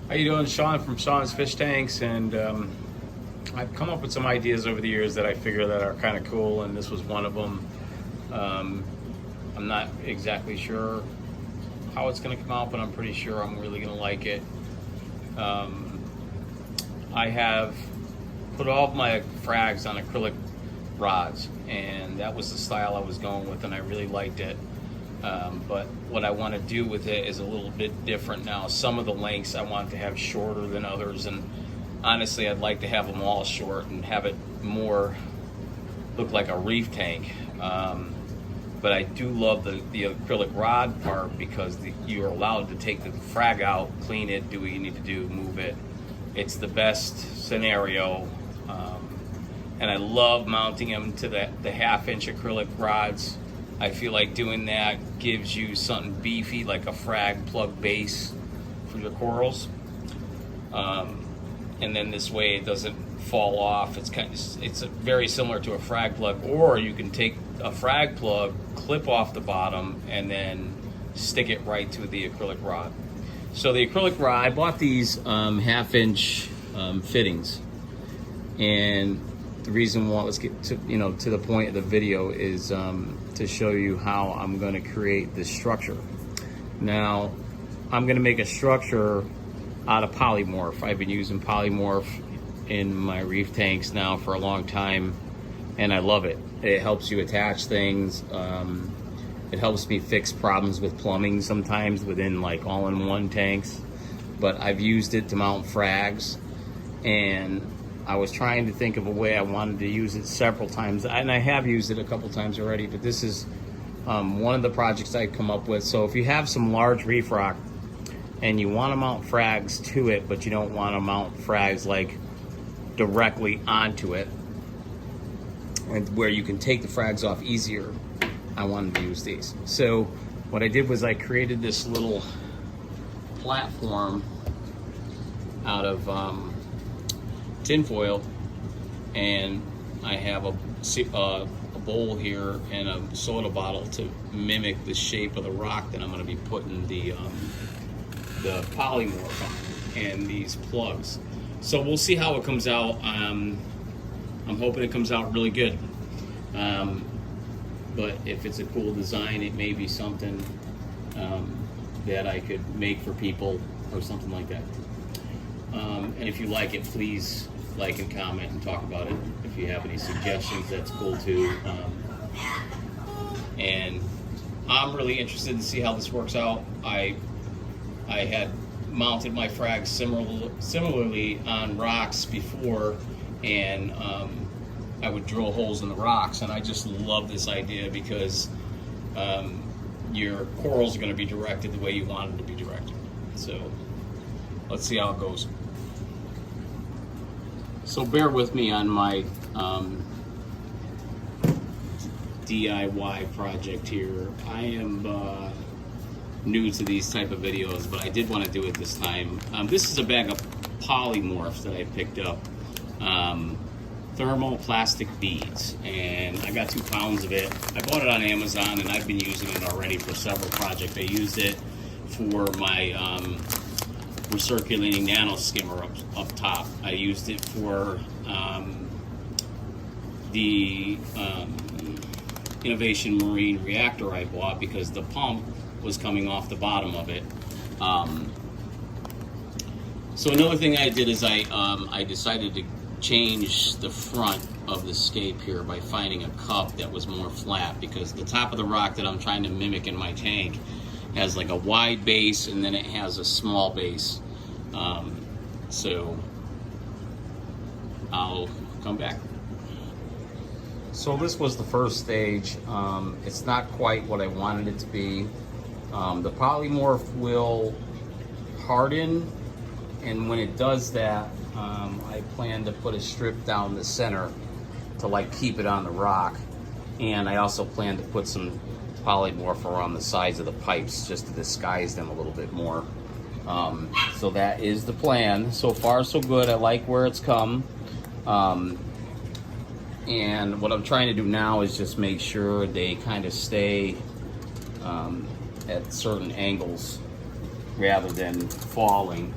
How you doing? Sean from Sean's Fish Tanks, and I've come up with some ideas over the years that I figure that are kind of cool, and this was one of them. I'm not exactly sure how it's going to come out, but I'm pretty sure I'm really going to like it. I have put all of my frags on acrylic rods, and that was the style I was going with, and I really liked it. But what I want to do with it is a little bit different now. Some of the lengths I want to have shorter than others, and honestly I'd like to have them all short and have it more look like a reef tank. But I do love the acrylic rod part because you're allowed to take the frag out, clean it, do what you need to do, move it. It's the best scenario. And I love mounting them to the 1/2-inch acrylic rods. I feel like doing that gives you something beefy like a frag plug base for your corals. And then this way it doesn't fall off. It's very similar to a frag plug, or you can take a frag plug, clip off the bottom, and then stick it right to the acrylic rod. So the acrylic rod, I bought these 1/2-inch fittings, and the reason why, let's get to the point of the video, is to show you how I'm going to create this structure. Now, I'm going to make a structure out of polymorph. I've been using polymorph in my reef tanks now for a long time, and I love it. It helps you attach things. It helps me fix problems with plumbing sometimes within like all-in-one tanks. But I've used it to mount frags, and I was trying to think of a way I wanted to use it several times, and I have used it a couple times already, but this is one of the projects I've come up with. So if you have some large reef rock and you want to mount frags to it, but you don't want to mount frags like directly onto it, and where you can take the frags off easier, I wanted to use these. So what I did was I created this little platform out of tinfoil, and I have a bowl here and a soda bottle to mimic the shape of the rock that I'm going to be putting the polymorph on, and these plugs. So we'll see how it comes out. I'm hoping it comes out really good. But if it's a cool design, it may be something that I could make for people or something like that. And if you like it, please like and comment and talk about it. If you have any suggestions, that's cool too. And I'm really interested to see how this works out. I had mounted my frags similarly on rocks before, and I would drill holes in the rocks, and I just love this idea because your corals are going to be directed the way you want them to be directed. So let's see how it goes. So bear with me on my DIY project here. I am new to these type of videos, but I did want to do it this time. This is a bag of polymorphs that I picked up. Thermoplastic beads, and I got 2 pounds of it. I bought it on Amazon, and I've been using it already for several projects. I used it for my recirculating nano skimmer up top. I used it for the Innovation Marine reactor I bought because the pump was coming off the bottom of it. So another thing I did is I decided to change the front of the scape here by finding a cup that was more flat, because the top of the rock that I'm trying to mimic in my tank has like a wide base, and then it has a small base. So I'll come back. So this was the first stage. It's not quite what I wanted it to be. The polymorph will harden, and when it does that, I plan to put a strip down the center to like keep it on the rock, and I also plan to put some polymorph around the sides of the pipes just to disguise them a little bit more. So that is the plan. So far so good. I like where it's come. And what I'm trying to do now is just make sure they kind of stay at certain angles rather than falling.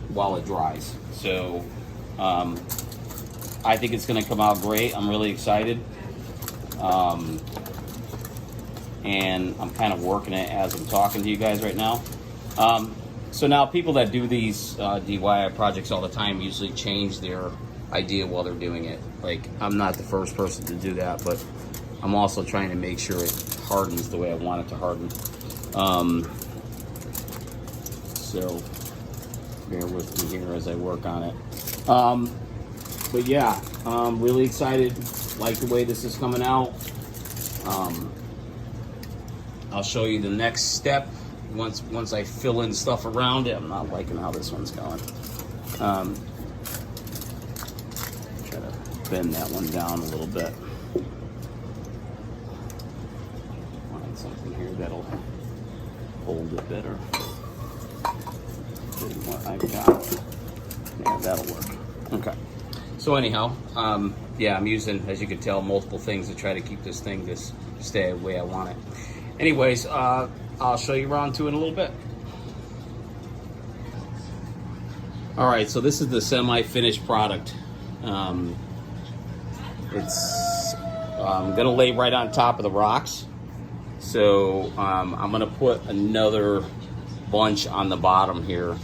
while it dries. So I think it's going to come out great. I'm really excited. And I'm kind of working it as I'm talking to you guys right now. So now people that do these DIY projects all the time usually change their idea while they're doing it. Like, I'm not the first person to do that, but I'm also trying to make sure it hardens the way I want it to harden. So bear with me here as I work on it. But yeah, I'm really excited. Like the way this is coming out. I'll show you the next step once I fill in stuff around it. I'm not liking how this one's going. Try to bend that one down a little bit. Find something here that'll hold it better than what I've got. Yeah, that'll work. Okay. So anyhow, yeah, I'm using, as you can tell, multiple things to try to keep this thing to stay the way I want it. Anyways, I'll show you around to it in a little bit. All right, so this is the semi-finished product. It's gonna lay right on top of the rocks. So I'm gonna put another bunch on the bottom here,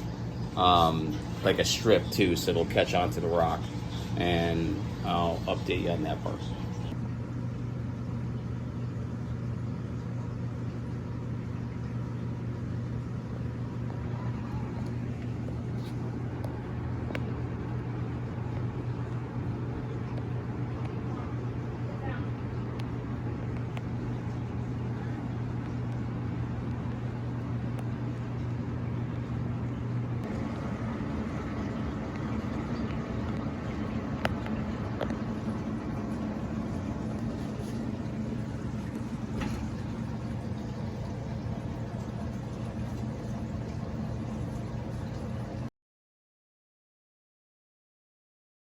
like a strip too, so it'll catch onto the rock. And I'll update you on that part.